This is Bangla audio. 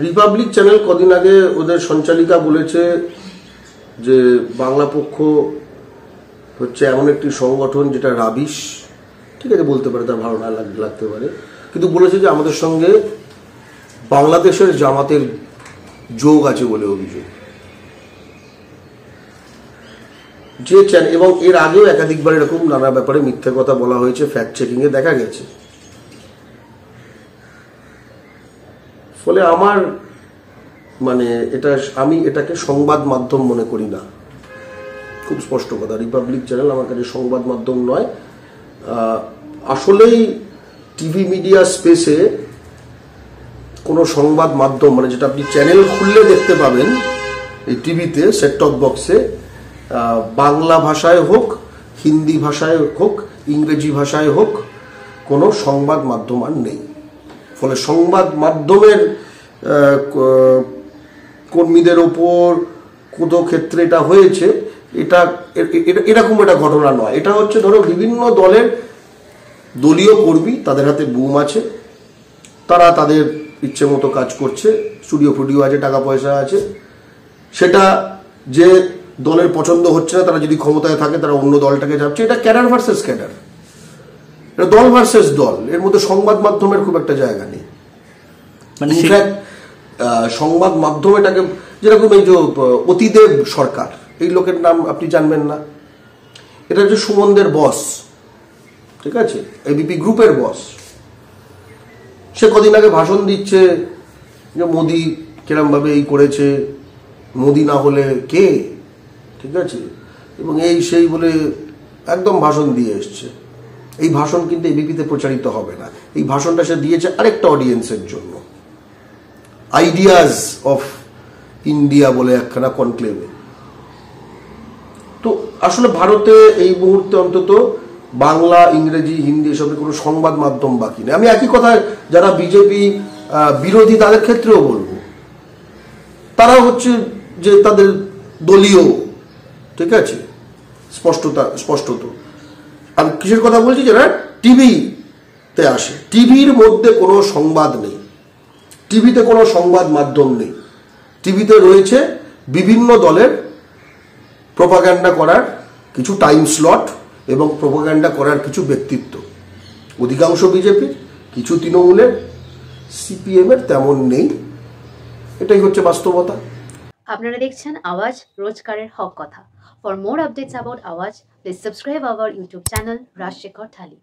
রিপাবলিক চ্যানেল কদিন আগে ওদের সঞ্চালিকা বলেছে যে বাংলা পক্ষ হচ্ছে এমন একটি সংগঠন যেটা রাবিশ, ঠিক আছে বলতে পারে, তার ভালো না লাগতে পারে, কিন্তু বলেছে যে আমাদের সঙ্গে বাংলাদেশের জামাতের যোগ আছে বলে অভিযোগ। যে চ্যানেল, এবং এর আগেও একাধিকবার এরকম নানা ব্যাপারে মিথ্যে কথা বলা হয়েছে, ফ্যাক্ট চেকিং এ দেখা গেছে। ফলে আমার আমি এটাকে সংবাদ মাধ্যম মনে করি না, খুব স্পষ্ট কথা। রিপাবলিক চ্যানেল আমার কাছে সংবাদ মাধ্যম নয়। আসলেই টিভি মিডিয়া স্পেসে কোনো সংবাদ মাধ্যম যেটা আপনি চ্যানেল খুললে দেখতে পাবেন এই টিভিতে সেট টপ বক্সে, বাংলা ভাষায় হোক, হিন্দি ভাষায় হোক, ইংরেজি ভাষায় হোক, কোনো সংবাদ মাধ্যম আর নেই। ফলে সংবাদ মাধ্যমের কর্মীদের ওপর কোন ক্ষেত্রে এটা হয়েছে, এটা এরকম একটা ঘটনা নয়। এটা হচ্ছে ধরো বিভিন্ন দলের দলীয় কর্মী, তাদের হাতে বুম আছে, তারা তাদের ইচ্ছে মতো কাজ করছে, স্টুডিও ফুডিও আছে, টাকা পয়সা আছে, সেটা যে দলের পছন্দ হচ্ছে না, তারা যদি ক্ষমতায় থাকে তারা অন্য দলটাকে যাচ্ছে। এটা ক্যাডার ভার্সেস ক্যাডার, এটা দল ভার্সেস দল, এর মধ্যে সংবাদ মাধ্যমের খুব একটা জায়গা নেই। ইনফ্যাক্ট সংবাদ মাধ্যম এটাকে, যেরকম এই যে অতিদেব সরকার, এই লোকের নাম আপনি জানবেন না, এটা হচ্ছে সুমনদের বস, ঠিক আছে, এবিপি গ্রুপের বস। সে কদিন আগে ভাষণ দিচ্ছে যে মোদি কিরম ভাবে এই করেছে, মোদি না হলে কে, ঠিক আছে, এবং এই সেই বলে একদম ভাষণ দিয়ে এসছে। এই ভাষণ কিন্তু এবিপিতে প্রচারিত হবে না, এই ভাষণটা সে দিয়েছে আরেকটা অডিয়েন্সের জন্য, আইডিয়াজ অফ ইন্ডিয়া বলে একখানা কনক্লেভে। তো আসলে ভারতে এই মুহূর্তে অন্তত বাংলা, ইংরেজি, হিন্দি এসবের কোনো সংবাদ মাধ্যম বাকি নেই। আমি একই কথা যারা বিজেপি বিরোধী তাদের ক্ষেত্রেও বলবো, তারা হচ্ছে যে তাদের দলীয়, ঠিক আছে, স্পষ্টত। আমি কিসের কথা বলছি, যারা টিভিতে আসে, টিভির মধ্যে কোনো সংবাদ নেই, টিভিতে কোনো সংবাদ মাধ্যম নেই। টিভিতে রয়েছে বিভিন্ন দলের প্রোপাগান্ডা করার কিছু টাইম স্লট এবং প্রোপাগান্ডা করার কিছু ব্যক্তিত্ব, অধিকাংশ বিজেপির, কিছু তৃণমূলের, সিপিএম এর তেমন নেই। এটাই হচ্ছে বাস্তবতা। আপনারা দেখছেন আওয়াজ, রোজকারের হক কথা। For more updates about Awaaz, please subscribe our YouTube channel Rajshekhar thali.